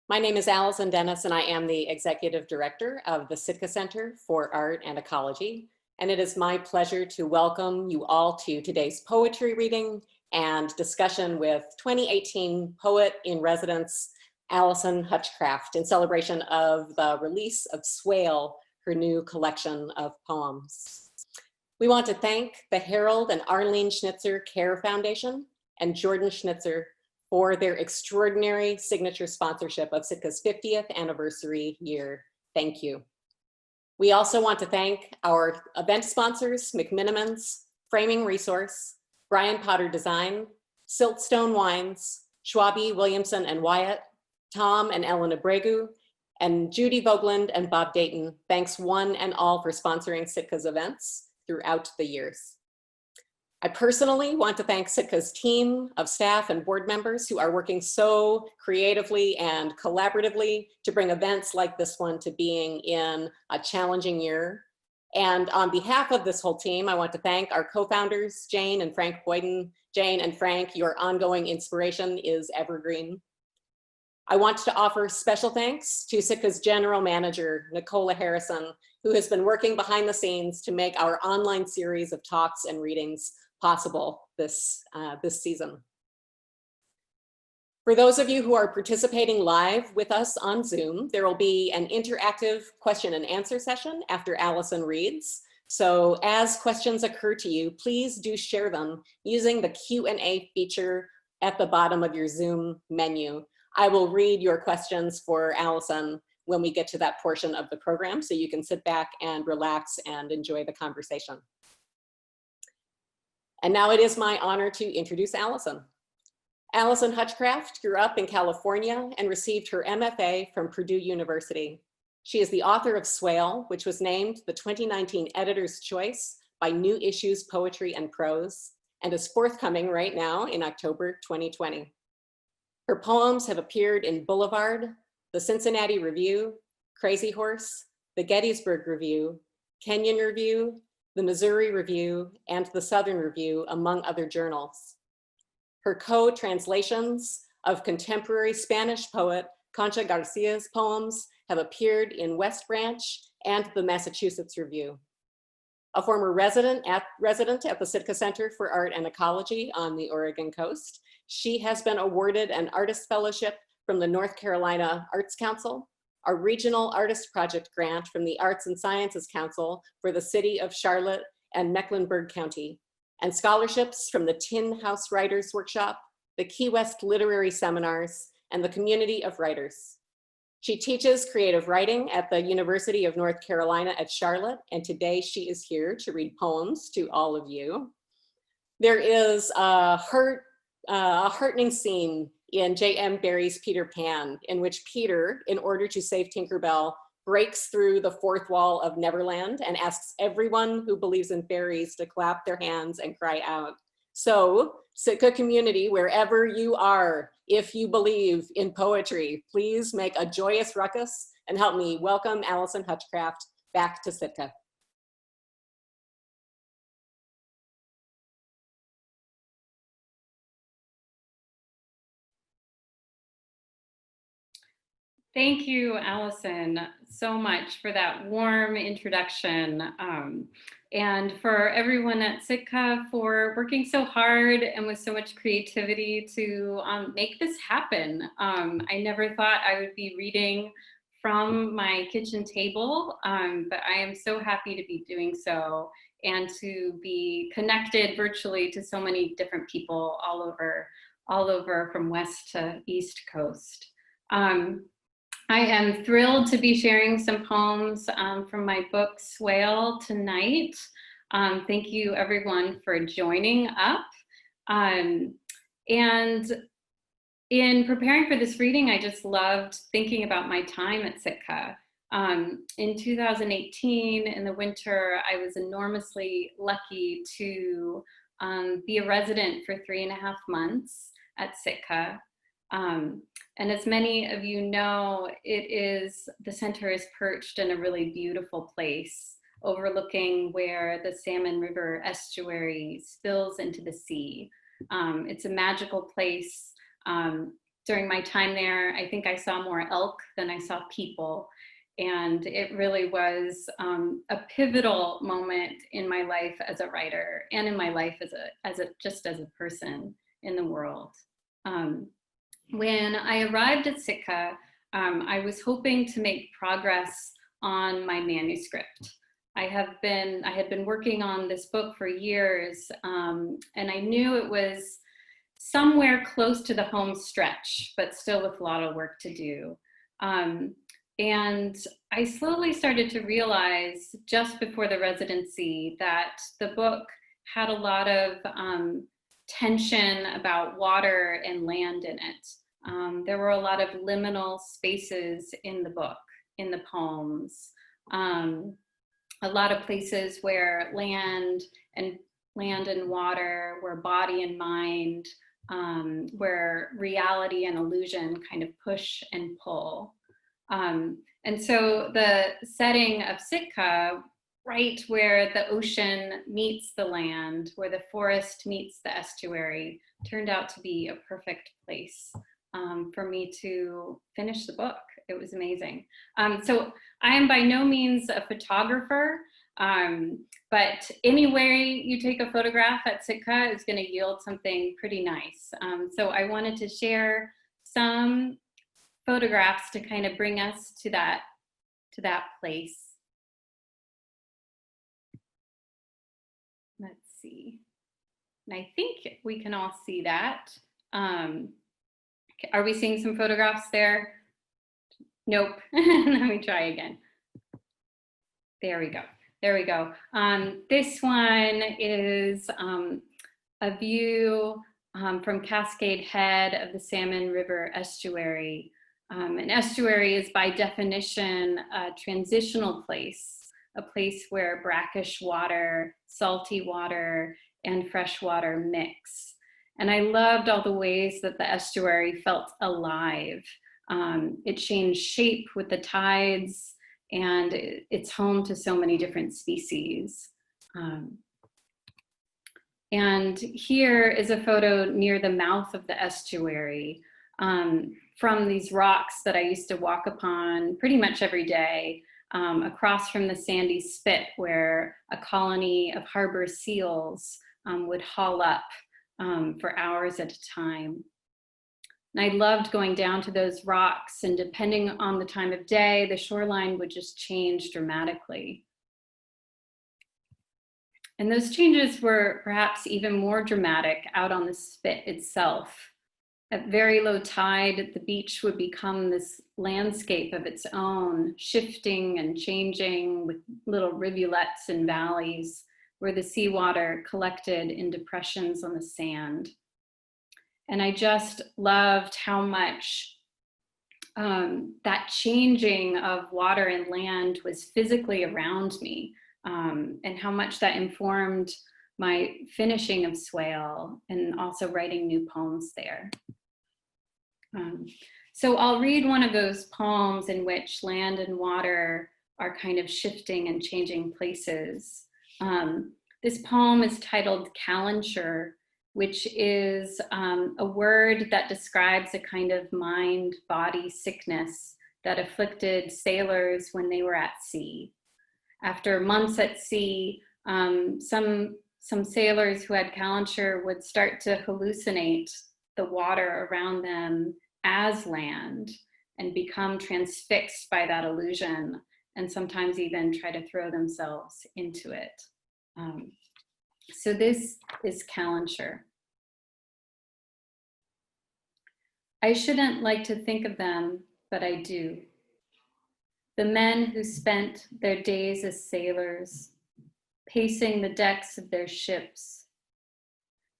My name is Allison Dennis, and I am the Executive Director of the Sitka Center for Art and Ecology. And it is my pleasure to welcome you all to today's poetry reading and discussion with 2018 Poet in Residence, Allison Hutchcraft, in celebration of the release of Swale, her new collection of poems. We want to thank the Harold and Arlene Schnitzer Care Foundation and Jordan Schnitzer for their extraordinary signature sponsorship of Sitka's 50th anniversary year. Thank you. We also want to thank our event sponsors, McMinimans, Framing Resource, Brian Potter Design, Siltstone Wines, Schwabe, Williamson and Wyatt, Tom and Ellen Abregu, and Judy Vogland and Bob Dayton. Thanks one and all for sponsoring Sitka's events throughout the years. I personally want to thank Sitka's team of staff and board members who are working so creatively and collaboratively to bring events like this one to being in a challenging year. And on behalf of this whole team, I want to thank our co-founders, Jane and Frank Boyden. Jane and Frank, your ongoing inspiration is evergreen. I want to offer special thanks to Sitka's General Manager, Nicola Harrison, who has been working behind the scenes to make our online series of talks and readings possible this season. For those of you who are participating live with us on Zoom, there will be an interactive question and answer session after Allison reads. So as questions occur to you, please do share them using the Q&A feature at the bottom of your Zoom menu. I will read your questions for Allison when we get to that portion of the program, so you can sit back and relax and enjoy the conversation. And now it is my honor to introduce Allison. Allison Hutchcraft grew up in California and received her MFA from Purdue University. She is the author of Swale, which was named the 2019 Editor's Choice by New Issues Poetry and Prose, and is forthcoming right now in October 2020. Her poems have appeared in Boulevard, the Cincinnati Review, Crazy Horse, the Gettysburg Review, Kenyon Review, the Missouri Review, and the Southern Review, among other journals. Her co-translations of contemporary Spanish poet Concha Garcia's poems have appeared in West Branch and the Massachusetts Review. A former resident at the Sitka Center for Art and Ecology on the Oregon coast, she has been awarded an Artist Fellowship from the North Carolina Arts Council, a Regional Artist Project grant from the Arts and Sciences Council for the City of Charlotte and Mecklenburg County, and scholarships from the Tin House Writers Workshop, the Key West Literary Seminars, and the Community of Writers. She teaches creative writing at the University of North Carolina at Charlotte, and today she is here to read poems to all of you. There is a heartening scene in J.M. Barrie's Peter Pan, in which Peter, in order to save Tinkerbell, breaks through the fourth wall of Neverland and asks everyone who believes in fairies to clap their hands and cry out. So, Sitka community, wherever you are, if you believe in poetry, please make a joyous ruckus and help me welcome Allison Hutchcraft back to Sitka. Thank you, Allison, so much for that warm introduction, and for everyone at Sitka for working so hard and with so much creativity to make this happen. I never thought I would be reading from my kitchen table, but I am so happy to be doing so and to be connected virtually to so many different people all over from west to east coast. I am thrilled to be sharing some poems from my book Swale tonight. Thank you everyone for joining up. And in preparing for this reading, I just loved thinking about my time at Sitka. In 2018, in the winter, I was enormously lucky to be a resident for 3.5 months at Sitka. And as many of you know, the center is perched in a really beautiful place, overlooking where the Salmon River estuary spills into the sea. It's a magical place during my time there, I think I saw more elk than I saw people. And it really was a pivotal moment in my life as a writer and in my life just as a person in the world. When I arrived at Sitka, I was hoping to make progress on my manuscript. I had been working on this book for years, and I knew it was somewhere close to the home stretch, but still with a lot of work to do. And I slowly started to realize just before the residency that the book had a lot of tension about water and land in it. There were a lot of liminal spaces in the book, in the poems. A lot of places where land and water, where body and mind, where reality and illusion kind of push and pull. And so the setting of Sitka, right where the ocean meets the land, where the forest meets the estuary, turned out to be a perfect place for me to finish the book. It was amazing. So I am by no means a photographer, but any way you take a photograph at Sitka is going to yield something pretty nice. So I wanted to share some photographs to kind of bring us to that place. Let's see. And I think we can all see that. Are we seeing some photographs there? Nope. Let me try again. There we go. There we go. This one is a view from Cascade Head of the Salmon River estuary. An estuary is by definition a transitional place, a place where brackish water, salty water, and fresh water mix. And I loved all the ways that the estuary felt alive. It changed shape with the tides, and it's home to so many different species. And here is a photo near the mouth of the estuary from these rocks that I used to walk upon pretty much every day, across from the sandy spit where a colony of harbor seals would haul up for hours at a time. And I loved going down to those rocks, and depending on the time of day, the shoreline would just change dramatically. And those changes were perhaps even more dramatic out on the spit itself. At very low tide, the beach would become this landscape of its own, shifting and changing with little rivulets and valleys where the seawater collected in depressions on the sand. And I just loved how much that changing of water and land was physically around me, and how much that informed my finishing of Swale and also writing new poems there. So I'll read one of those poems in which land and water are kind of shifting and changing places. This poem is titled Calendure, which is a word that describes a kind of mind-body sickness that afflicted sailors when they were at sea. After months at sea, some sailors who had Calendure would start to hallucinate the water around them as land and become transfixed by that illusion, and sometimes even try to throw themselves into it. So this is Calendure. I shouldn't like to think of them, but I do. The men who spent their days as sailors, pacing the decks of their ships,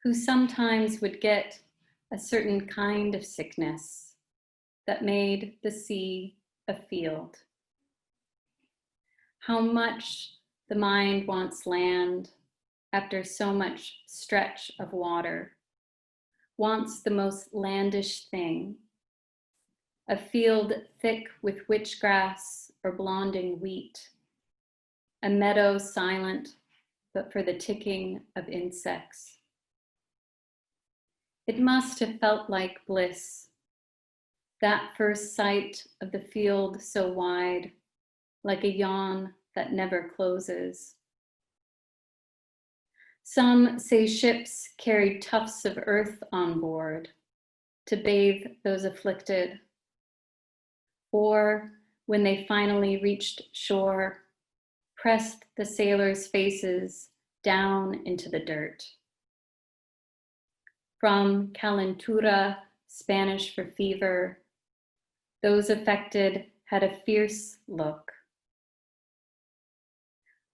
who sometimes would get a certain kind of sickness that made the sea a field. How much the mind wants land after so much stretch of water, wants the most landish thing, a field thick with witchgrass or blonding wheat, a meadow silent but for the ticking of insects. It must have felt like bliss that first sight of the field so wide, like a yawn that never closes. Some say ships carried tufts of earth on board to bathe those afflicted, or when they finally reached shore, pressed the sailors' faces down into the dirt. From Calendure, Spanish for fever, those affected had a fierce look.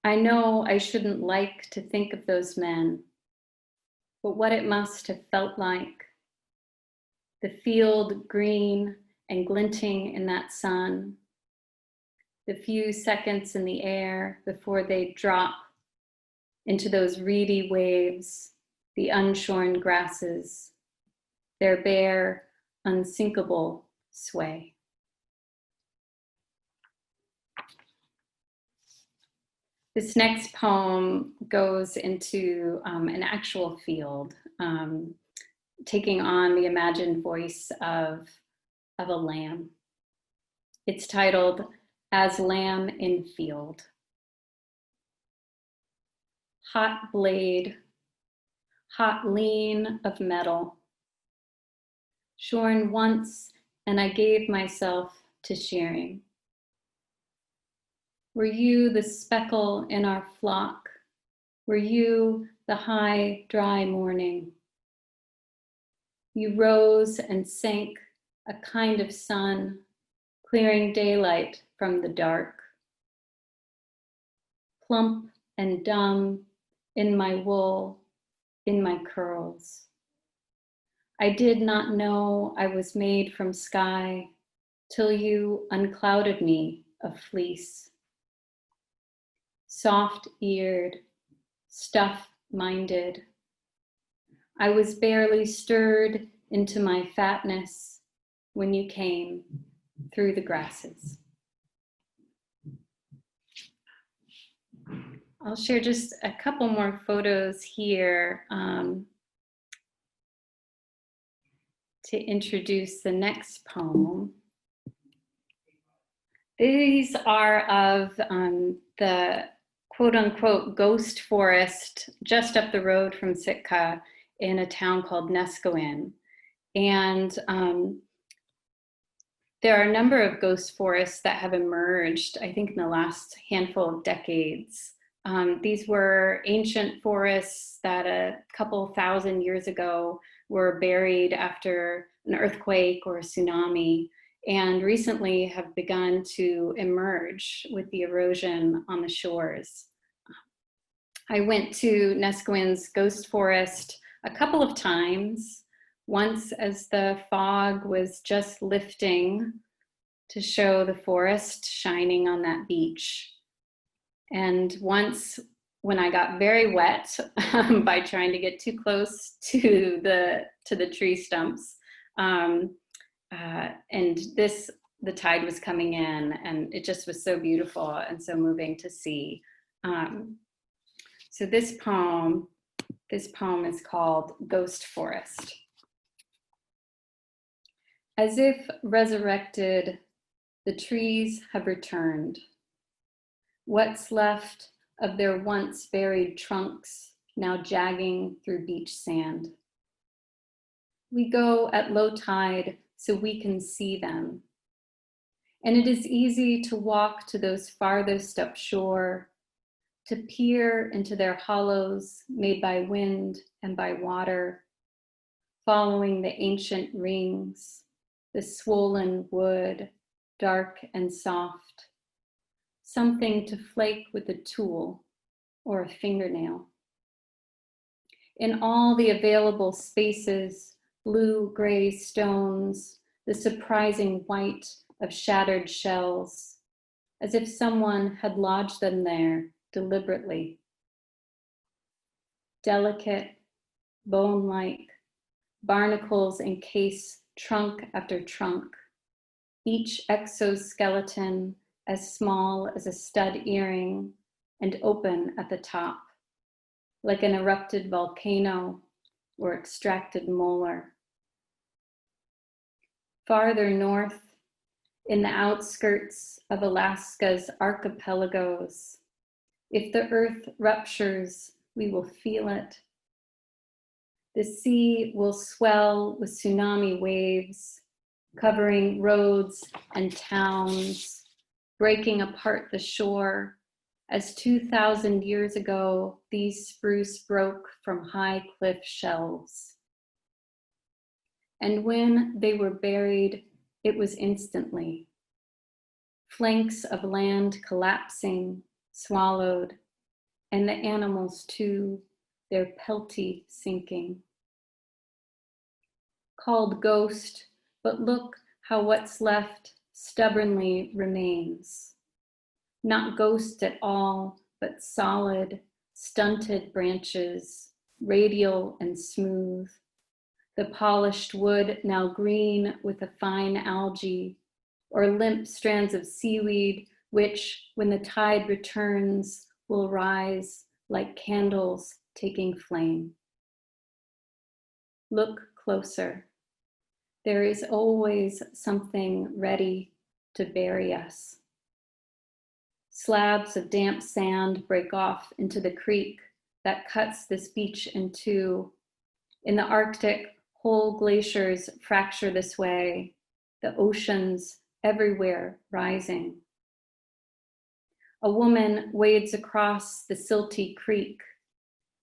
I know I shouldn't like to think of those men, but what it must have felt like. The field green and glinting in that sun, the few seconds in the air before they drop into those reedy waves, the unshorn grasses, their bare, unsinkable sway. This next poem goes into an actual field, taking on the imagined voice of a lamb. It's titled, As Lamb in Field. Hot blade, hot lean of metal, shorn once, and I gave myself to shearing. Were you the speckle in our flock? Were you the high, dry morning? You rose and sank, a kind of sun, clearing daylight from the dark. Plump and dumb in my wool, in my curls. I did not know I was made from sky till you unclouded me of fleece. Soft-eared, stuff-minded, I was barely stirred into my fatness when you came through the grasses. I'll share just a couple more photos here to introduce the next poem. These are of the quote unquote ghost forest just up the road from Sitka in a town called Neskowin. And there are a number of ghost forests that have emerged, I think, in the last handful of decades. These were ancient forests that a couple thousand years ago were buried after an earthquake or a tsunami, and recently have begun to emerge with the erosion on the shores. I went to Neskowin's ghost forest a couple of times, once as the fog was just lifting to show the forest shining on that beach. And once when I got very wet by trying to get too close to the tree stumps. And the tide was coming in, and it just was so beautiful and so moving to see. So this poem is called Ghost Forest. As if resurrected, the trees have returned. What's left of their once buried trunks now jagging through beach sand. We go at low tide so we can see them. And it is easy to walk to those farthest upshore, to peer into their hollows made by wind and by water, following the ancient rings, the swollen wood, dark and soft, something to flake with a tool or a fingernail. In all the available spaces, blue-gray stones, the surprising white of shattered shells, as if someone had lodged them there deliberately. Delicate, bone-like, barnacles encase trunk after trunk, each exoskeleton as small as a stud earring and open at the top, like an erupted volcano or extracted molar. Farther north, in the outskirts of Alaska's archipelagos, if the earth ruptures, we will feel it. The sea will swell with tsunami waves, covering roads and towns, breaking apart the shore, as 2,000 years ago, these spruce broke from high cliff shelves. And when they were buried, it was instantly. Flanks of land collapsing, swallowed, and the animals too, their pelty sinking. Called ghost, but look how what's left stubbornly remains. Not ghost at all, but solid, stunted branches, radial and smooth. The polished wood now green with a fine algae, or limp strands of seaweed, which, when the tide returns, will rise like candles taking flame. Look closer. There is always something ready to bury us. Slabs of damp sand break off into the creek that cuts this beach in two. In the Arctic, whole glaciers fracture this way, the oceans everywhere rising. A woman wades across the silty creek,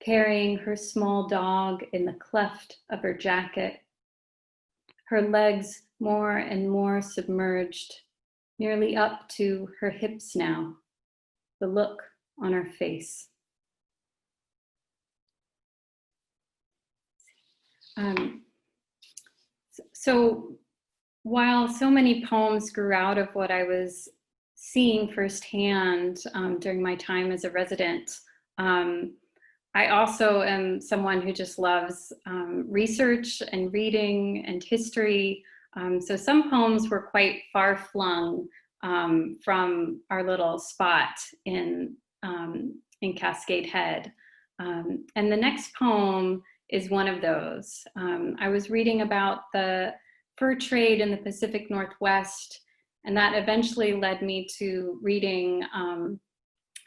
carrying her small dog in the cleft of her jacket, her legs more and more submerged, nearly up to her hips now, the look on her face. So while so many poems grew out of what I was seeing firsthand during my time as a resident, I also am someone who just loves research and reading and history. So some poems were quite far flung from our little spot in Cascade Head. And the next poem is one of those. I was reading about the fur trade in the Pacific Northwest, and that eventually led me to reading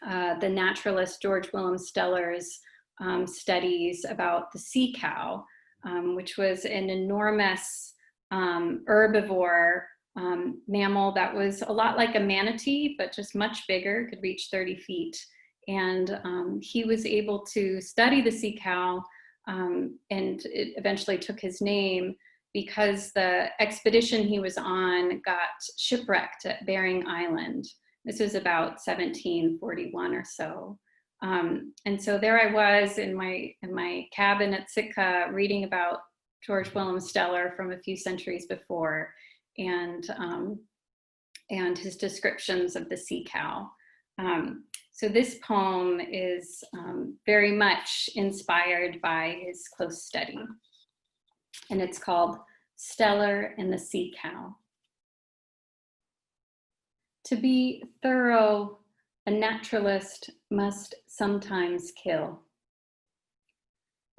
the naturalist George Willem Steller's studies about the sea cow, which was an enormous herbivore mammal that was a lot like a manatee, but just much bigger, could reach 30 feet. And he was able to study the sea cow, and it eventually took his name because the expedition he was on got shipwrecked at Bering Island. This was about 1741 or so. And so there I was in my cabin at Sitka reading about George Willem Steller from a few centuries before, and his descriptions of the sea cow. So this poem is very much inspired by his close study, and it's called Steller and the Sea Cow. To be thorough, a naturalist must sometimes kill.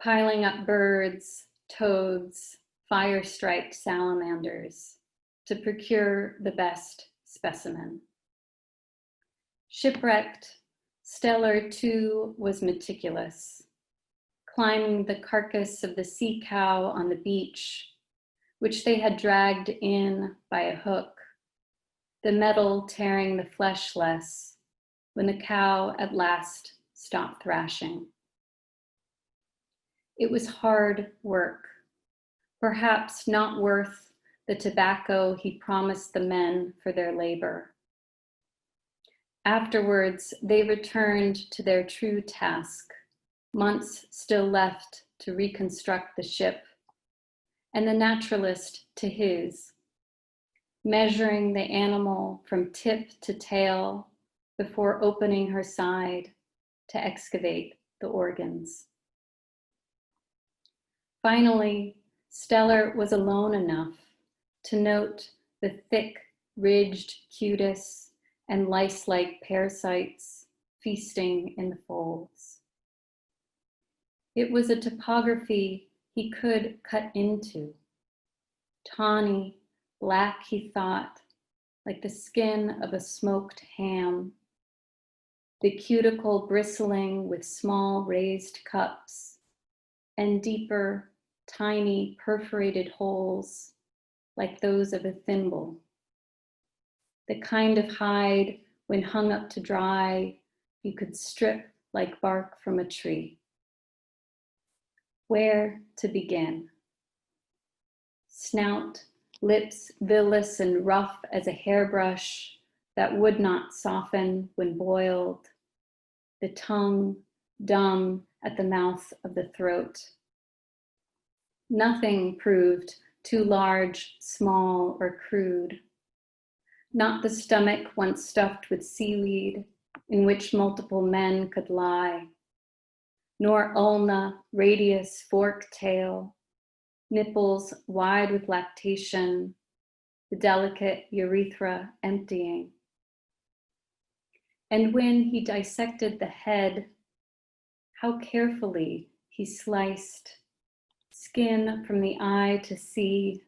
Piling up birds, toads, fire-striped salamanders to procure the best specimen. Shipwrecked, Steller too was meticulous, climbing the carcass of the sea cow on the beach, which they had dragged in by a hook, the metal tearing the flesh less when the cow at last stopped thrashing. It was hard work, perhaps not worth the tobacco he promised the men for their labor. Afterwards, they returned to their true task, months still left to reconstruct the ship, and the naturalist to his, measuring the animal from tip to tail before opening her side to excavate the organs. Finally, Steller was alone enough to note the thick, ridged cutis and lice-like parasites feasting in the folds. It was a topography he could cut into, tawny, black, he thought, like the skin of a smoked ham, the cuticle bristling with small raised cups and deeper, tiny perforated holes like those of a thimble. The kind of hide, when hung up to dry, you could strip like bark from a tree. Where to begin? Snout, lips villous and rough as a hairbrush that would not soften when boiled, the tongue dumb at the mouth of the throat. Nothing proved too large, small, or crude. Not the stomach once stuffed with seaweed in which multiple men could lie, nor ulna, radius, fork tail, nipples wide with lactation, the delicate urethra emptying. And when he dissected the head, how carefully he sliced, skin from the eye to see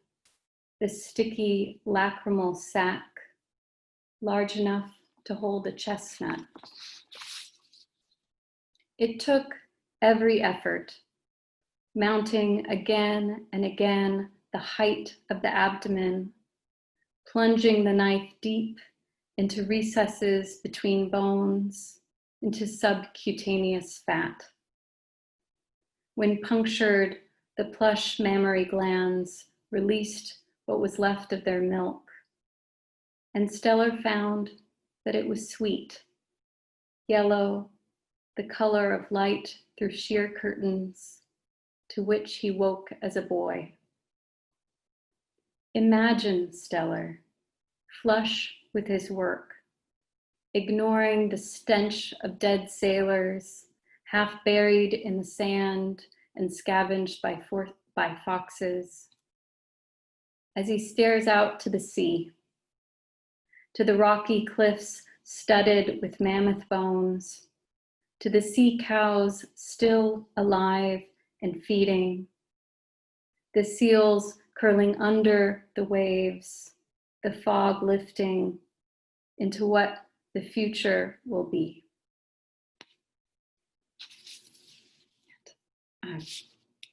the sticky lacrimal sac, large enough to hold a chestnut. It took every effort, mounting again and again the height of the abdomen, plunging the knife deep into recesses between bones, into subcutaneous fat. When punctured, the plush mammary glands released what was left of their milk, and Stellar found that it was sweet, yellow, the color of light through sheer curtains, to which he woke as a boy. Imagine Stellar, flush with his work, ignoring the stench of dead sailors, half buried in the sand and scavenged by foxes, as he stares out to the sea, to the rocky cliffs studded with mammoth bones, to the sea cows still alive and feeding, the seals curling under the waves, the fog lifting into what the future will be.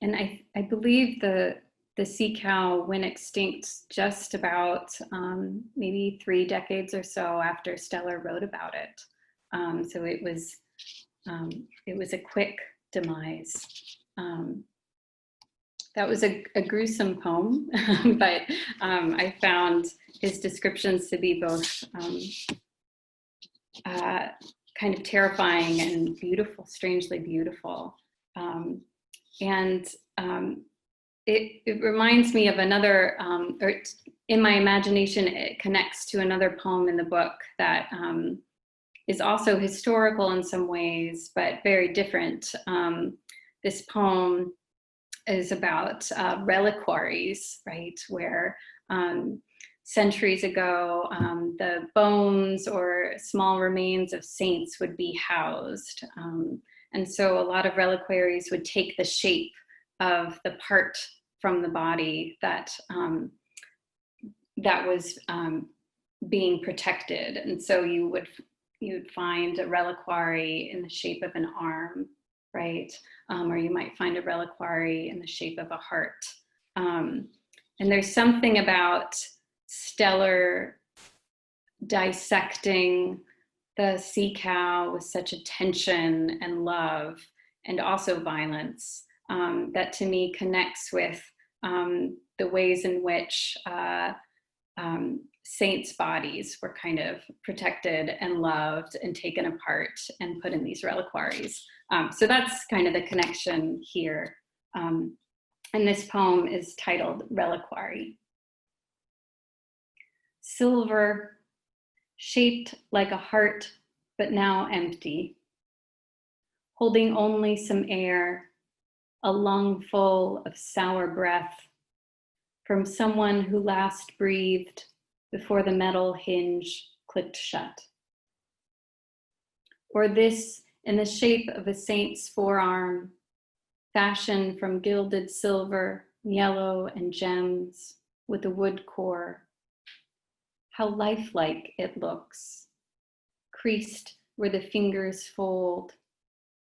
And I believe the sea cow went extinct just about maybe 3 decades or so after Stellar wrote about it. So it was a quick demise. That was a gruesome poem, but I found his descriptions to be both kind of terrifying and beautiful, strangely beautiful. It reminds me of another, or in my imagination, it connects to another poem in the book that is also historical in some ways, but very different. This poem is about reliquaries, right? Where centuries ago, the bones or small remains of saints would be housed. And so a lot of reliquaries would take the shape of the part from the body that was being protected. And so you would find a reliquary in the shape of an arm, right? Or you might find a reliquary in the shape of a heart. And there's something about Stellar dissecting the sea cow with such attention and love and also violence that to me connects with the ways in which saints' bodies were kind of protected and loved and taken apart and put in these reliquaries. So that's kind of the connection here. And this poem is titled Reliquary. Silver, shaped like a heart, but now empty, holding only some air, a lung full of sour breath from someone who last breathed before the metal hinge clicked shut. Or this in the shape of a saint's forearm, fashioned from gilded silver, yellow, and gems with a wood core how lifelike it looks, creased where the fingers fold,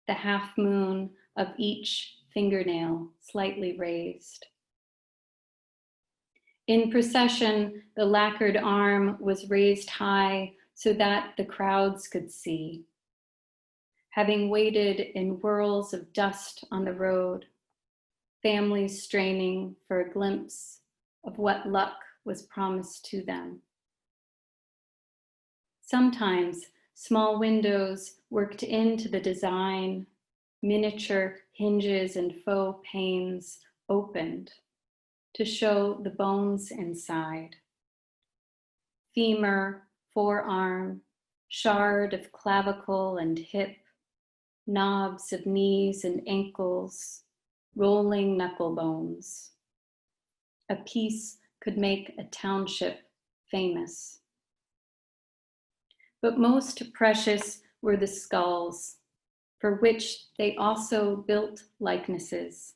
the half moon of each fingernail slightly raised. In procession, the lacquered arm was raised high so that the crowds could see. Having waited in whirls of dust on the road, families straining for a glimpse of what luck was promised to them. Sometimes small windows worked into the design, miniature hinges and faux panes opened to show the bones inside. Femur, forearm, shard of clavicle and hip, knobs of knees and ankles, rolling knuckle bones. A piece could make a township famous. But most precious were the skulls, for which they also built likenesses.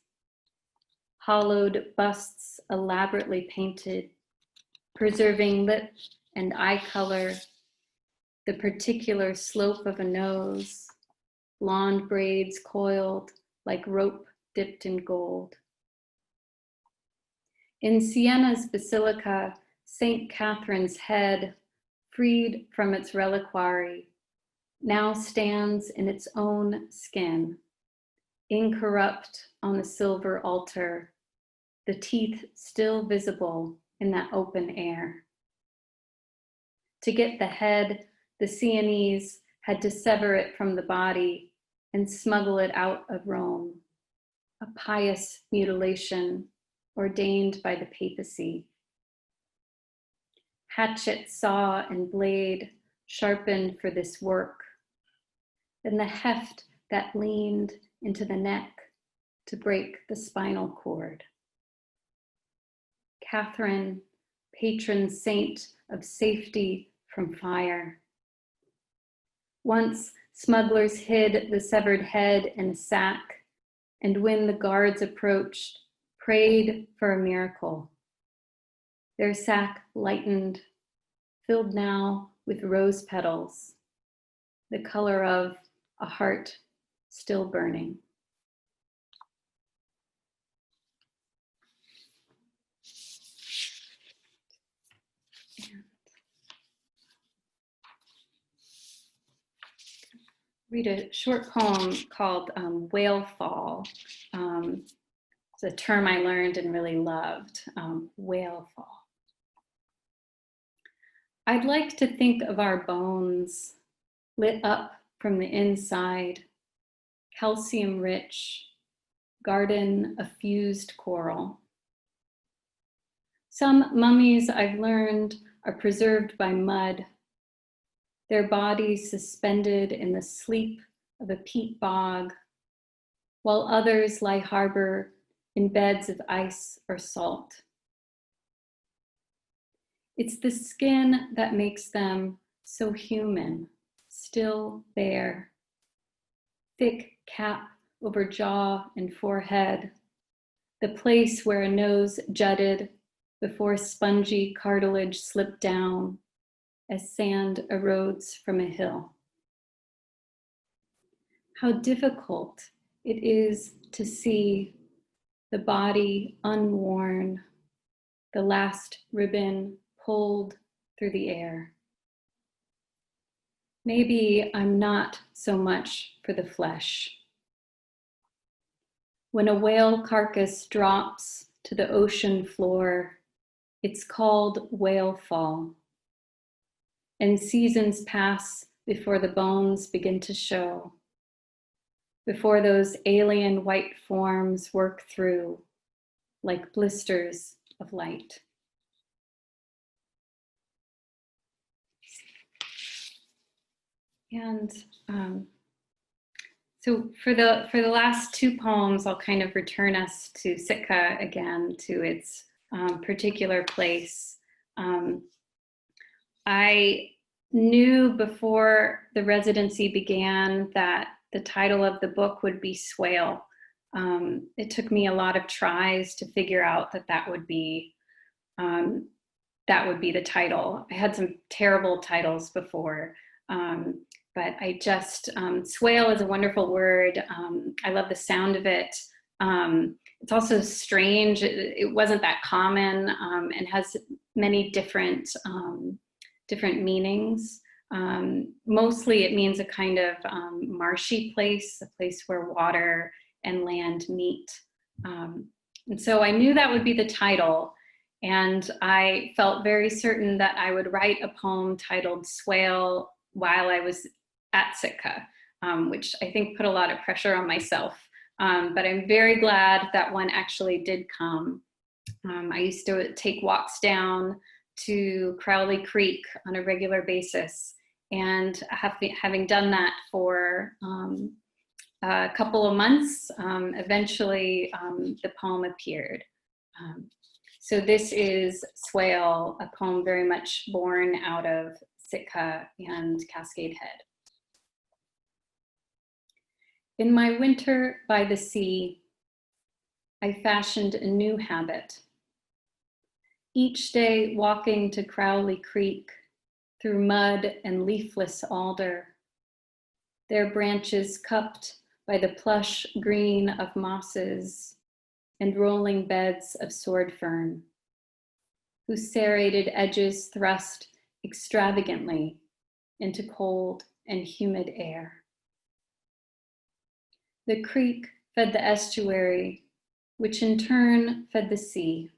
Hollowed busts elaborately painted, preserving lip and eye color, the particular slope of a nose, blonde braids coiled like rope dipped in gold. In Siena's basilica, St. Catherine's head, freed from its reliquary, now stands in its own skin, incorrupt on the silver altar, the teeth still visible in that open air. To get the head, the Sienese had to sever it from the body and smuggle it out of Rome, a pious mutilation ordained by the papacy. Hatchet, saw, and blade sharpened for this work, and the heft that leaned into the neck to break the spinal cord. Catherine, patron saint of safety from fire. Once smugglers hid the severed head in a sack, and when the guards approached, prayed for a miracle. Their sack lightened, filled now with rose petals, the color of a heart still burning. Read a short poem called Whale Fall. It's a term I learned and really loved, whale fall. I'd like to think of our bones lit up from the inside, calcium rich, garden of fused coral. Some mummies I've learned are preserved by mud, their bodies suspended in the sleep of a peat bog, while others lie harbor in beds of ice or salt. It's the skin that makes them so human, still there. Thick cap over jaw and forehead, the place where a nose jutted before spongy cartilage slipped down as sand erodes from a hill. How difficult it is to see the body unworn, the last ribbon pulled through the air. Maybe I'm not so much for the flesh. When a whale carcass drops to the ocean floor, it's called whale fall. And seasons pass before the bones begin to show, before those alien white forms work through like blisters of light. And so for the last two poems, I'll kind of return us to Sitka again, to its particular place. I knew before the residency began that the title of the book would be Swale. It took me a lot of tries to figure out that that would be that would be the title. I had some terrible titles before, but I just, swale is a wonderful word. I love the sound of it. It's also strange. It wasn't that common, and has many different meanings. Mostly it means a kind of marshy place, a place where water and land meet. And so I knew that would be the title. And I felt very certain that I would write a poem titled Swale while I was at Sitka, which I think put a lot of pressure on myself. But I'm very glad that one actually did come. I used to take walks down to Crowley Creek on a regular basis. And having done that for a couple of months, eventually the poem appeared. So this is Swale, a poem very much born out of Sitka and Cascade Head. In my winter by the sea, I fashioned a new habit. Each day walking to Crowley Creek through mud and leafless alder, their branches cupped by the plush green of mosses and rolling beds of sword fern, whose serrated edges thrust extravagantly into cold and humid air. The creek fed the estuary, which in turn fed the sea.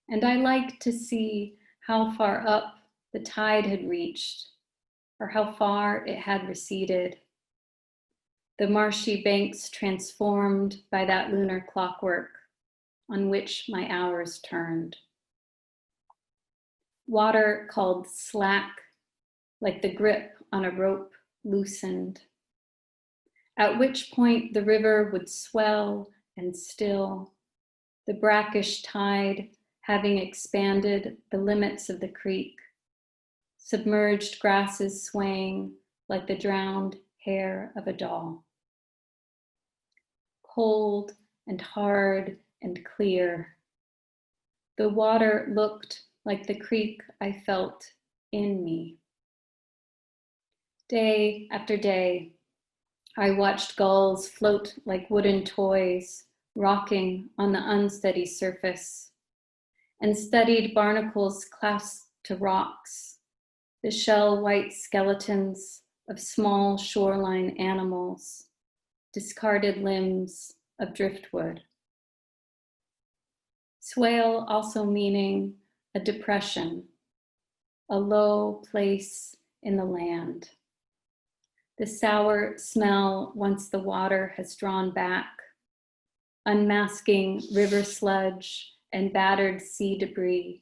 And I liked to see how far up the tide had reached, or how far it had receded. The marshy banks transformed by that lunar clockwork on which my hours turned. Water called slack, like the grip on a rope loosened, at which point the river would swell and still, the brackish tide having expanded the limits of the creek, submerged grasses swaying like the drowned hair of a doll. Cold and hard and clear, the water looked like the creek I felt in me. Day after day, I watched gulls float like wooden toys, rocking on the unsteady surface, and studied barnacles clasped to rocks, the shell-white skeletons of small shoreline animals, discarded limbs of driftwood. Swale also meaning a depression, a low place in the land. The sour smell once the water has drawn back, unmasking river sludge and battered sea debris,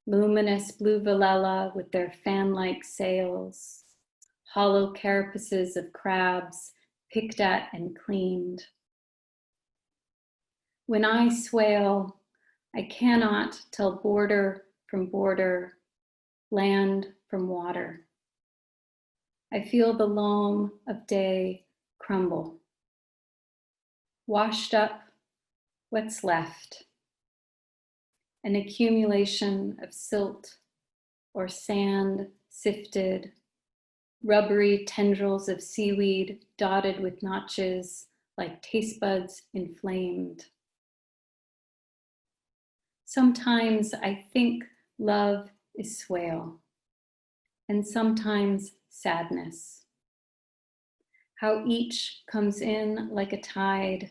luminous blue velella with their fan-like sails, hollow carapaces of crabs picked at and cleaned. When I swale, I cannot tell border from border, land from water. I feel the loam of day crumble. Washed up, what's left? An accumulation of silt or sand sifted, rubbery tendrils of seaweed dotted with notches like taste buds inflamed. Sometimes I think love is swale, and sometimes sadness. How each comes in like a tide,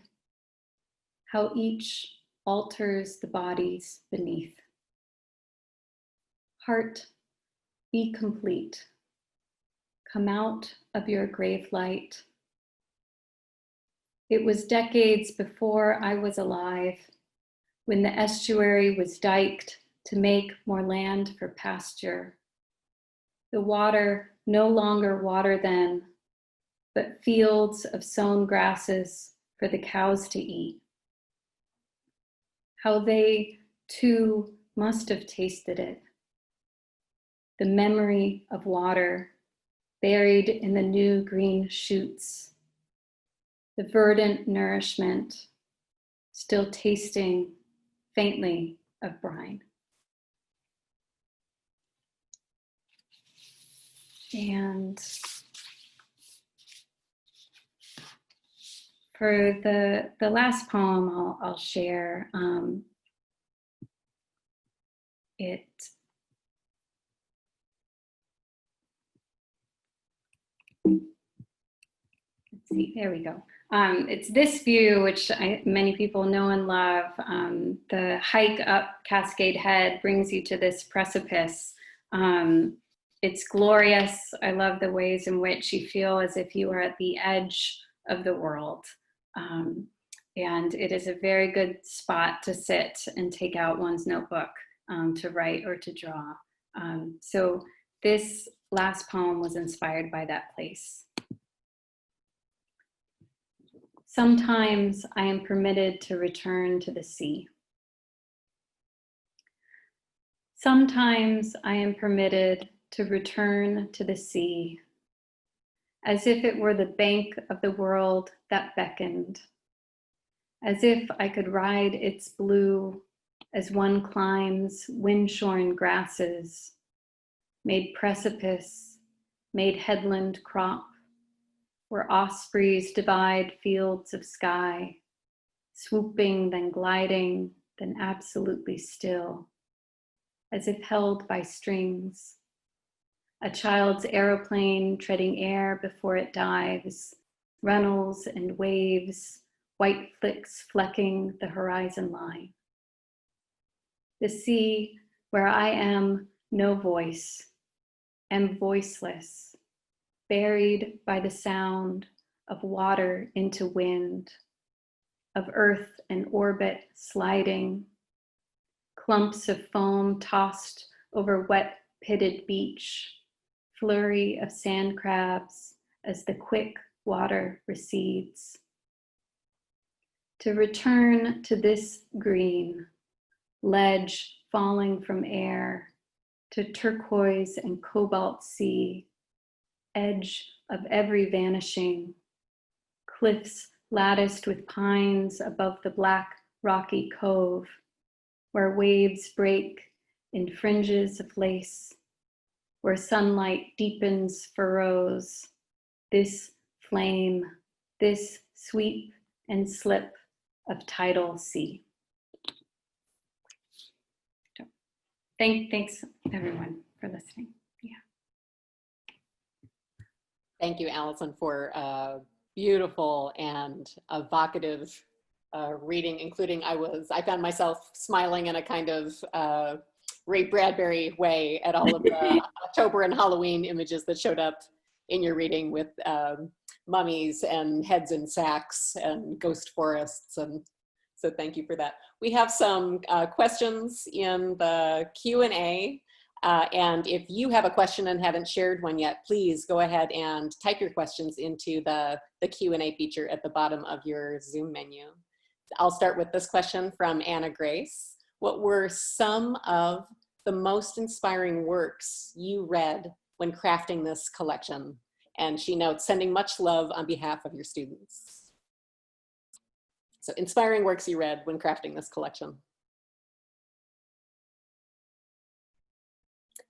how each alters the bodies beneath. Heart, be complete. Come out of your grave light. It was decades before I was alive, when the estuary was diked to make more land for pasture. The water no longer water then, but fields of sown grasses for the cows to eat. How they too must have tasted it. The memory of water buried in the new green shoots, the verdant nourishment still tasting faintly of brine. And for the last poem I'll share, let's see, there we go. It's this view, which many people know and love. The hike up Cascade Head brings you to this precipice. It's glorious. I love the ways in which you feel as if you are at the edge of the world. And it is a very good spot to sit and take out one's notebook to write or to draw. So this last poem was inspired by that place. Sometimes I am permitted to return to the sea. Sometimes I am permitted to return to the sea, as if it were the bank of the world that beckoned, as if I could ride its blue as one climbs wind-shorn grasses, made precipice, made headland crop, where ospreys divide fields of sky, swooping, then gliding, then absolutely still, as if held by strings. A child's aeroplane treading air before it dives, runnels and waves, white flicks flecking the horizon line. The sea where I am no voice, am voiceless, buried by the sound of water into wind, of earth and orbit sliding, clumps of foam tossed over wet pitted beach, flurry of sand crabs as the quick water recedes. To return to this green, ledge falling from air, to turquoise and cobalt sea, edge of every vanishing, cliffs latticed with pines above the black rocky cove, where waves break in fringes of lace, where sunlight deepens furrows, this flame, this sweep and slip of tidal sea. So, thanks everyone for listening. Yeah. Thank you, Allison, for beautiful and evocative reading, including I found myself smiling in a kind of Ray Bradbury way at all of the October and Halloween images that showed up in your reading with mummies and heads in sacks and ghost forests. And so thank you for that. We have some questions in the Q&A. And if you have a question and haven't shared one yet, please go ahead and type your questions into the Q&A feature at the bottom of your Zoom menu. I'll start with this question from Anna Grace. What were some of the most inspiring works you read when crafting this collection? And she notes, sending much love on behalf of your students. So inspiring works you read when crafting this collection.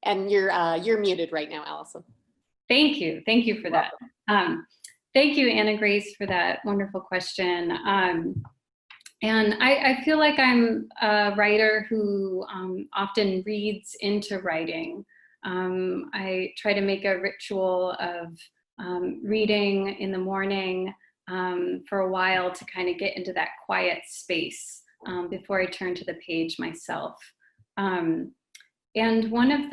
And you're muted right now, Allison. Thank you for that. Thank you, Anna Grace, for that wonderful question. And I feel like I'm a writer who often reads into writing. I try to make a ritual of reading in the morning for a while to kind of get into that quiet space before I turn to the page myself. And one of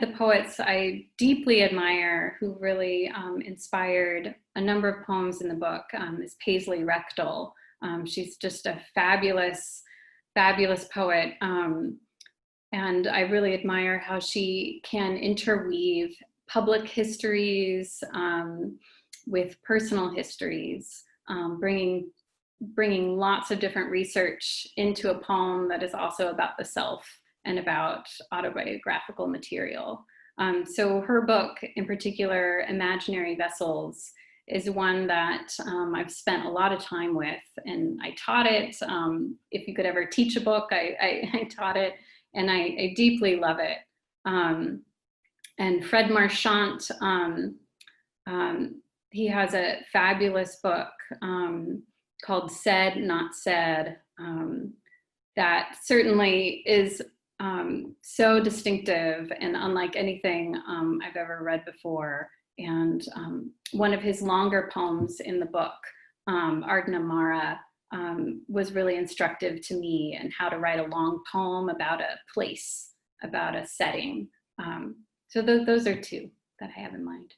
the poets I deeply admire, who really inspired a number of poems in the book, is Paisley Rechtel. She's just a fabulous poet. And I really admire how she can interweave public histories with personal histories, bringing lots of different research into a poem that is also about the self and about autobiographical material. So her book, in particular, Imaginary Vessels, is one that I've spent a lot of time with, and I taught it. If you could ever teach a book, I taught it, and I deeply love it. And Fred Marchant, he has a fabulous book called Said, Not Said, that certainly is so distinctive and unlike anything I've ever read before. And one of his longer poems in the book, Ardna Mara, was really instructive to me and how to write a long poem about a place, about a setting. So those are two that I have in mind.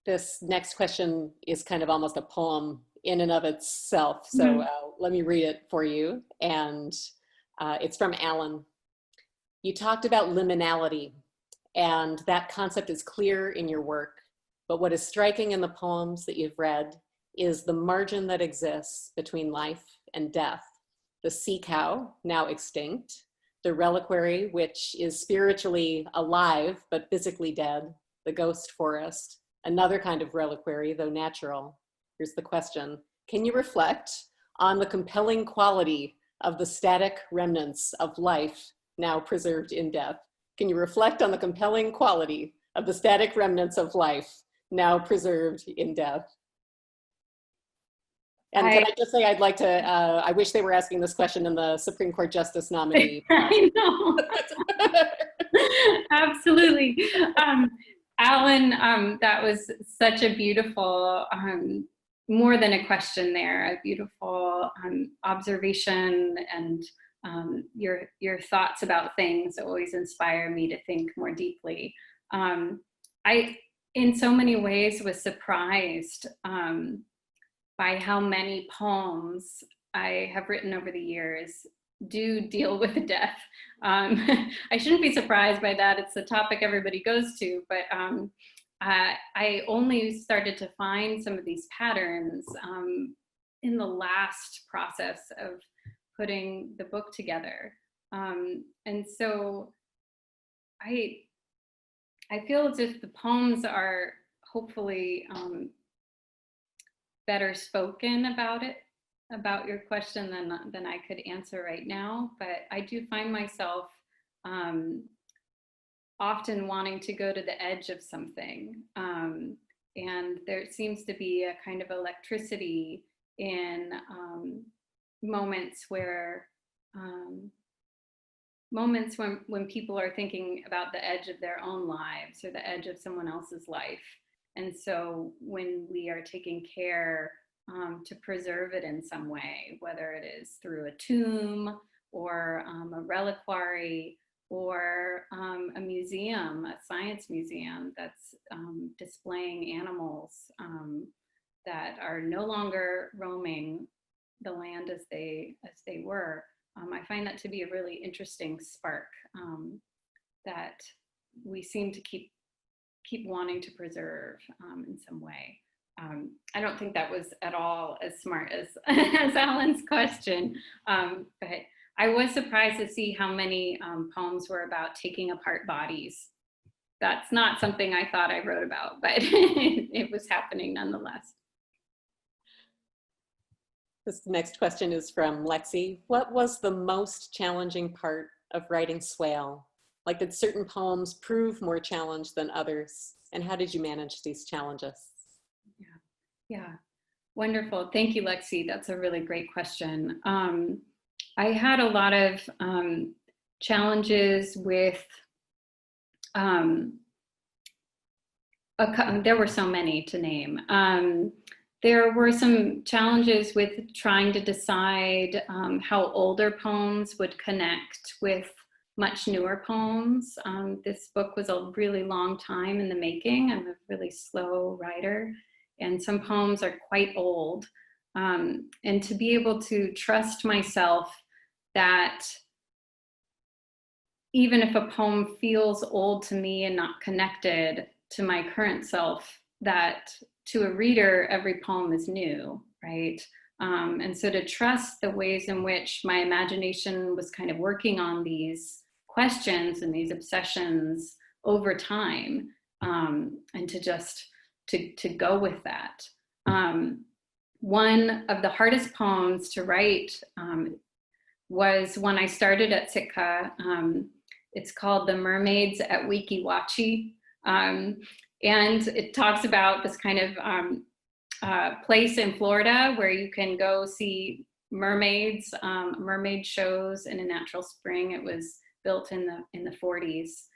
This next question is kind of almost a poem in and of itself. So let me read it for you. And it's from Alan. You talked about liminality, and that concept is clear in your work. But what is striking in the poems that you've read is the margin that exists between life and death. The sea cow, now extinct, the reliquary, which is spiritually alive but physically dead, the ghost forest, another kind of reliquary, though natural. Here's the question. Can you reflect on the compelling quality of the static remnants of life now preserved in death? Can you reflect on the compelling quality of the static remnants of life now preserved in death? And can I just say, I'd like to, I wish they were asking this question in the Supreme Court Justice nominee. I know. Absolutely. Alan, that was such a beautiful, more than a question there, a beautiful observation, and your thoughts about things always inspire me to think more deeply. I, in so many ways, was surprised by how many poems I have written over the years do deal with death. I shouldn't be surprised by that. It's a topic everybody goes to, but I only started to find some of these patterns in the last process of putting the book together. And so I feel as if the poems are hopefully better spoken about it, about your question than I could answer right now. But I do find myself often wanting to go to the edge of something. And there seems to be a kind of electricity in moments where when people are thinking about the edge of their own lives or the edge of someone else's life. And so when we are taking care to preserve it in some way, whether it is through a tomb or a reliquary or a museum, a science museum that's displaying animals that are no longer roaming the land as they were, I find that to be a really interesting spark that we seem to keep wanting to preserve in some way. I don't think that was at all as smart as Alan's question, but I was surprised to see how many poems were about taking apart bodies. That's not something I thought I wrote about, but it was happening nonetheless. This next question is from Lexi. What was the most challenging part of writing Swale? Like, did certain poems prove more challenged than others? And how did you manage these challenges? Yeah, wonderful. Thank you, Lexi. That's a really great question. I had a lot of challenges with, there were so many to name. There were some challenges with trying to decide how older poems would connect with much newer poems. This book was a really long time in the making. I'm a really slow writer, and some poems are quite old. And to be able to trust myself that even if a poem feels old to me and not connected to my current self, that to a reader, every poem is new, right? And so to trust the ways in which my imagination was kind of working on these questions and these obsessions over time, and to just to go with that. One of the hardest poems to write was when I started at Sitka, It's called The Mermaids at Weeki Wachee. And it talks about this kind of place in Florida where you can go see mermaids, mermaid shows in a natural spring. It was built in the 40s.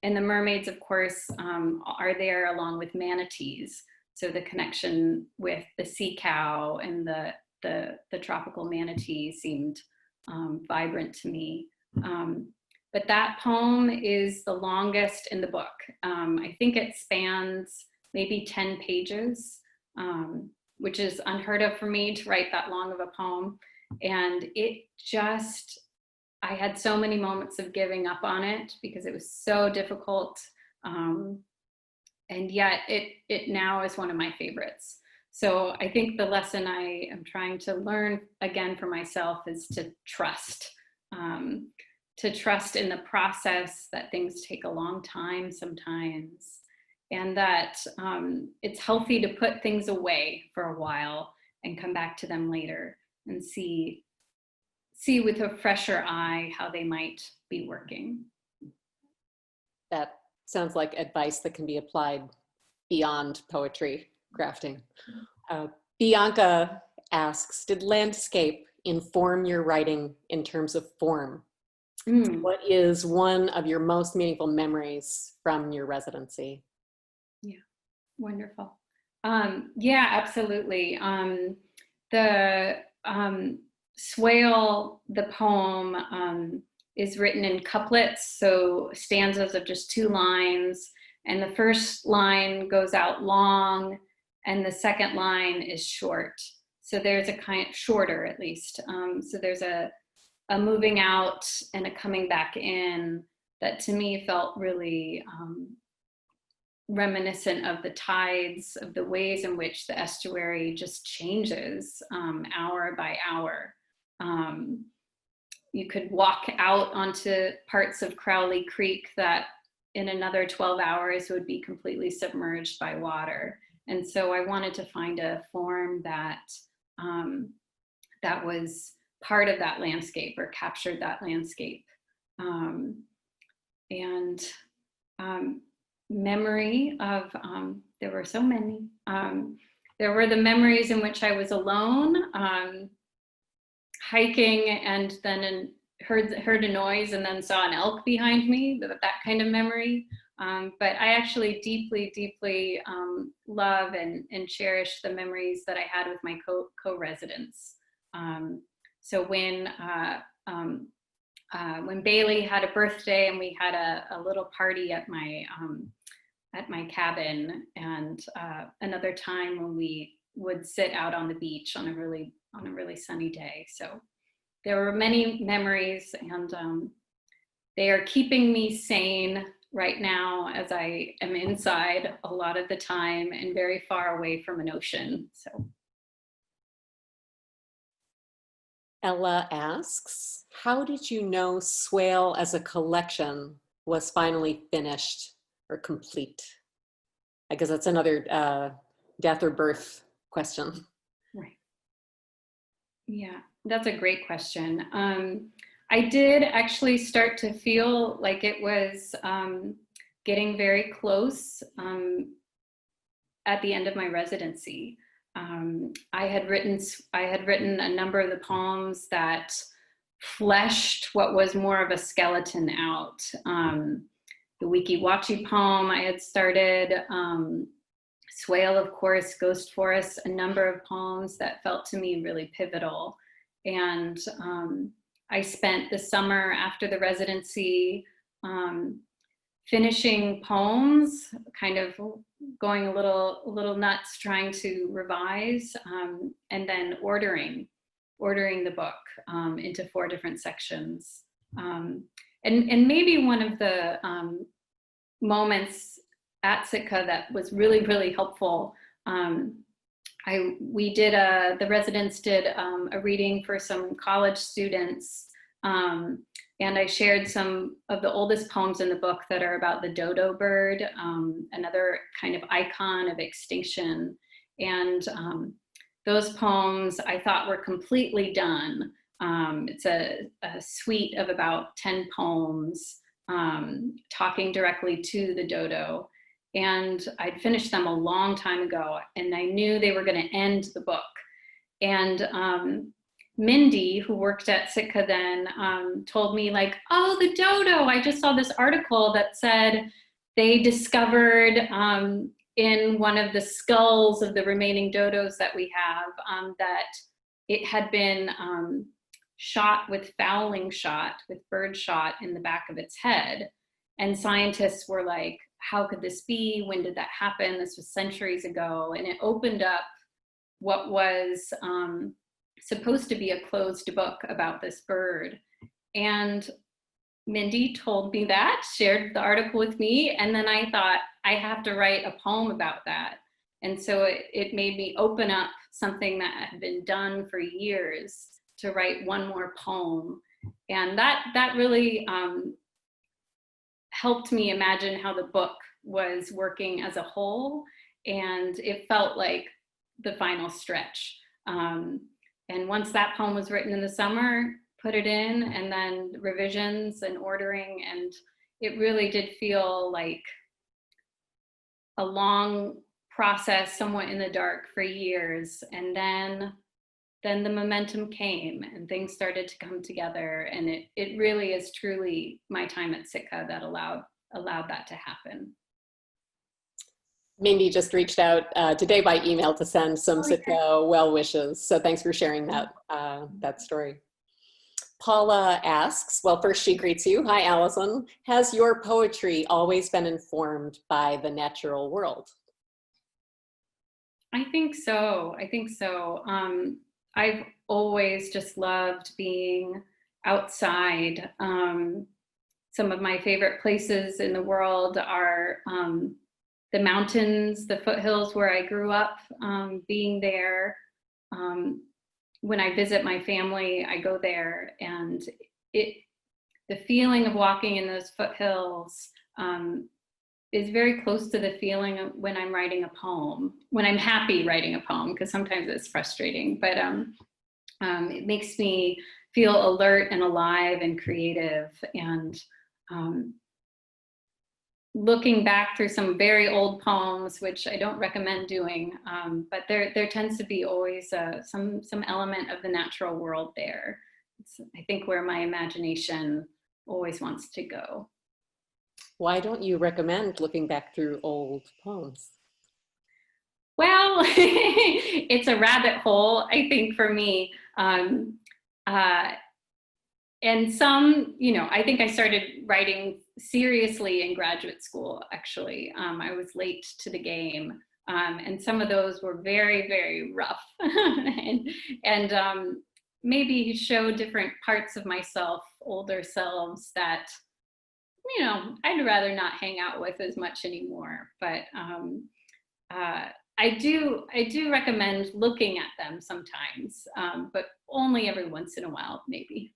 And the mermaids, of course, are there along with manatees. So the connection with the sea cow and the tropical manatee seemed vibrant to me. But that poem is the longest in the book. I think it spans maybe 10 pages, which is unheard of for me to write that long of a poem. And it just, I had so many moments of giving up on it because it was so difficult. And yet it now is one of my favorites. So I think the lesson I am trying to learn again for myself is to trust in the process, that things take a long time sometimes, and that it's healthy to put things away for a while and come back to them later and see with a fresher eye how they might be working. That sounds like advice that can be applied beyond poetry crafting. Bianca asks, did landscape inform your writing in terms of form? What is one of your most meaningful memories from your residency? Yeah, wonderful. Yeah, absolutely. The Swale, the poem, is written in couplets, so stanzas of just 2 lines, and the first line goes out long, and the second line is short. So there's a kind of shorter, at least. So there's a moving out and a coming back in that to me felt really reminiscent of the tides, of the ways in which the estuary just changes hour by hour. You could walk out onto parts of Crowley Creek that in another 12 hours would be completely submerged by water. And so I wanted to find a form that that was part of that landscape or captured that landscape. Memory of, there were so many. There were the memories in which I was alone, hiking, and then heard a noise and then saw an elk behind me, that kind of memory. But I actually deeply love and cherish the memories that I had with my co-residents. So when Bailey had a birthday and we had a little party at my cabin, and another time when we would sit out on the beach on a really sunny day. So there were many memories, and they are keeping me sane right now as I am inside a lot of the time and very far away from an ocean. So. Ella asks, how did you know Swale as a collection was finally finished or complete? I guess that's another death or birth question. Right. Yeah, that's a great question. I did actually start to feel like it was getting very close at the end of my residency. I had written a number of the poems that fleshed what was more of a skeleton out. The Weeki Wachee poem I had started, Swale, of course, Ghost Forest, a number of poems that felt to me really pivotal. And I spent the summer after the residency finishing poems, kind of going a little nuts trying to revise, and then ordering the book into 4 different sections. And maybe one of the moments at Sitka that was really helpful, the residents did a reading for some college students, and I shared some of the oldest poems in the book that are about the dodo bird, another kind of icon of extinction. And those poems I thought were completely done. It's a suite of about 10 poems talking directly to the dodo. And I'd finished them a long time ago, and I knew they were going to end the book. And Mindy, who worked at Sitka then, told me like, oh, the dodo, I just saw this article that said they discovered in one of the skulls of the remaining dodos that we have that it had been shot with fowling shot, with bird shot in the back of its head. And scientists were like, how could this be? When did that happen? This was centuries ago. And it opened up what was supposed to be a closed book about this bird. And Mindy told me that, shared the article with me, and then I thought, I have to write a poem about that. And so it made me open up something that had been done for years to write one more poem. And that really helped me imagine how the book was working as a whole, and it felt like the final stretch. And once that poem was written in the summer, put it in, and then revisions and ordering, and it really did feel like a long process, somewhat in the dark for years. And then the momentum came and things started to come together, and it really is truly my time at Sitka that allowed that to happen. Mindy just reached out today by email to send some Sitka well wishes. So thanks for sharing that story. Paula asks, well, first she greets you. Hi, Allison. Has your poetry always been informed by the natural world? I think so. I've always just loved being outside. Some of my favorite places in the world are the mountains, the foothills where I grew up, being there. When I visit my family, I go there, and the feeling of walking in those foothills is very close to the feeling of when I'm writing a poem, when I'm happy writing a poem, because sometimes it's frustrating, but it makes me feel alert and alive and creative. And looking back through some very old poems, which I don't recommend doing, but there tends to be always some element of the natural world there. It's, I think, where my imagination always wants to go. Why don't you recommend looking back through old poems? Well, it's a rabbit hole, I think, for me. And some, I think I started writing seriously in graduate school, actually. I was late to the game. And some of those were very, very rough and maybe show different parts of myself, older selves that, I'd rather not hang out with as much anymore. But I do recommend looking at them sometimes, but only every once in a while, maybe.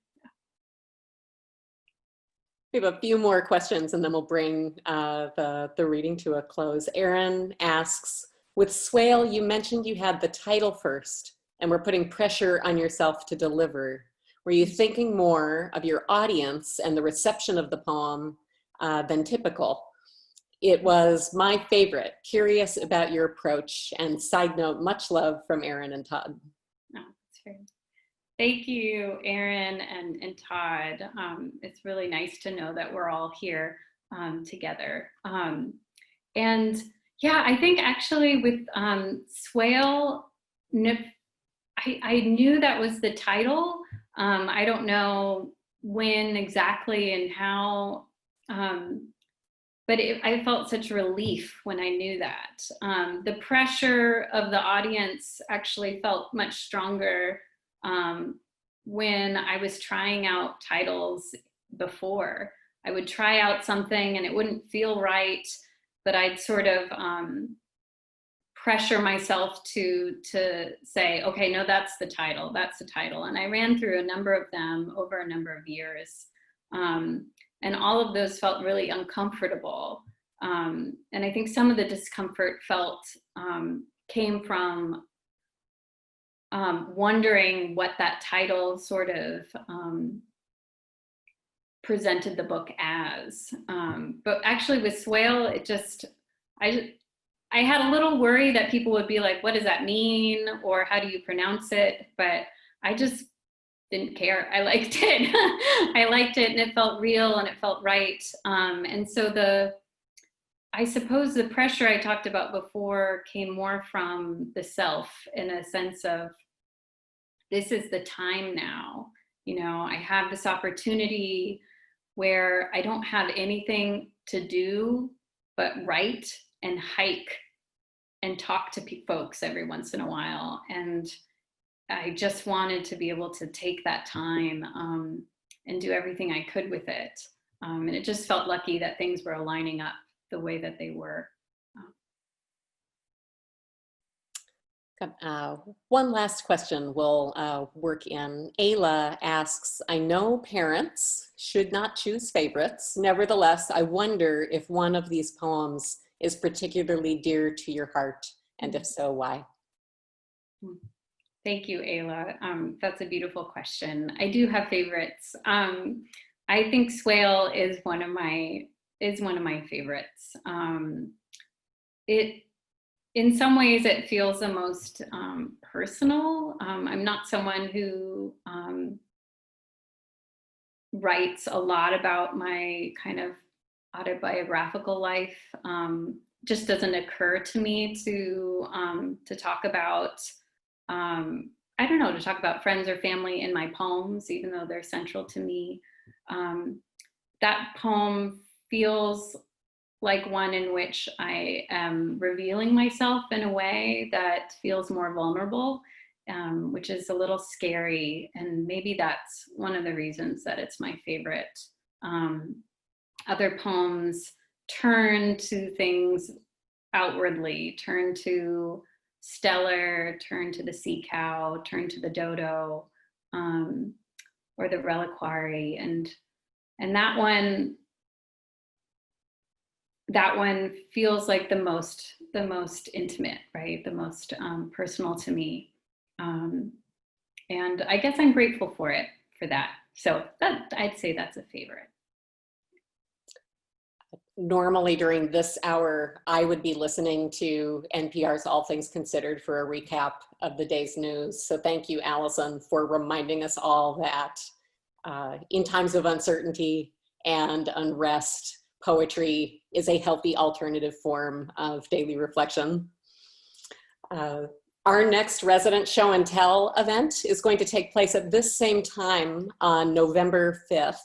We have a few more questions and then we'll bring the reading to a close. Erin asks, with Swale, you mentioned you had the title first and were putting pressure on yourself to deliver. Were you thinking more of your audience and the reception of the poem than typical? It was my favorite. Curious about your approach, and side note, much love from Erin and Todd. Oh, that's fair. Thank you, Erin and Todd. It's really nice to know that we're all here together. And yeah, I think actually with Swale, I knew that was the title. I don't know when exactly and how, but I felt such relief when I knew that. The pressure of the audience actually felt much stronger when I was trying out titles before. I would try out something and it wouldn't feel right, but I'd sort of pressure myself to say, okay, no, that's the title. And I ran through a number of them over a number of years. And all of those felt really uncomfortable. And I think some of the discomfort came from wondering what that title sort of presented the book as. But actually with Swale, it just, I had a little worry that people would be like, what does that mean? Or how do you pronounce it? But I just didn't care. I liked it. I liked it and it felt real and it felt right. And so I suppose the pressure I talked about before came more from the self, in a sense of, this is the time now. You know, I have this opportunity where I don't have anything to do but write and hike and talk to folks every once in a while. And I just wanted to be able to take that time and do everything I could with it. And it just felt lucky that things were aligning up the way that they were. One last question we'll work in. Ayla asks, I know parents should not choose favorites. Nevertheless, I wonder if one of these poems is particularly dear to your heart, and if so, why? Thank you, Ayla. That's a beautiful question. I do have favorites. I think Swale is one of my favorites. In some ways, it feels the most personal. I'm not someone who writes a lot about my kind of autobiographical life. Just doesn't occur to me to talk about, I don't know, to talk about friends or family in my poems, even though they're central to me. That poem feels like one in which I am revealing myself in a way that feels more vulnerable, which is a little scary. And maybe that's one of the reasons that it's my favorite. Other poems turn to things outwardly, turn to Stellar, turn to the sea cow, turn to the dodo, or the reliquary. And that one feels like the most intimate, right? The most personal to me. And I guess I'm grateful for that. So I'd say that's a favorite. Normally during this hour, I would be listening to NPR's All Things Considered for a recap of the day's news. So thank you, Allison, for reminding us all that in times of uncertainty and unrest, poetry is a healthy alternative form of daily reflection. Our next resident show and tell event is going to take place at this same time on November 5th.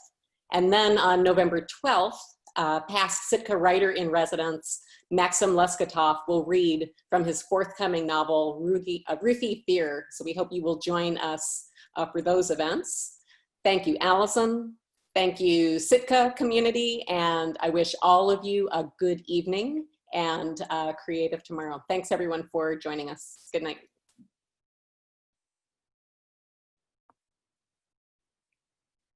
And then on November 12th, past Sitka writer in residence, Maxim Leskotov, will read from his forthcoming novel, Ruthie Fear. So we hope you will join us for those events. Thank you, Allison. Thank you, Sitka community. And I wish all of you a good evening and creative tomorrow. Thanks everyone for joining us. Good night.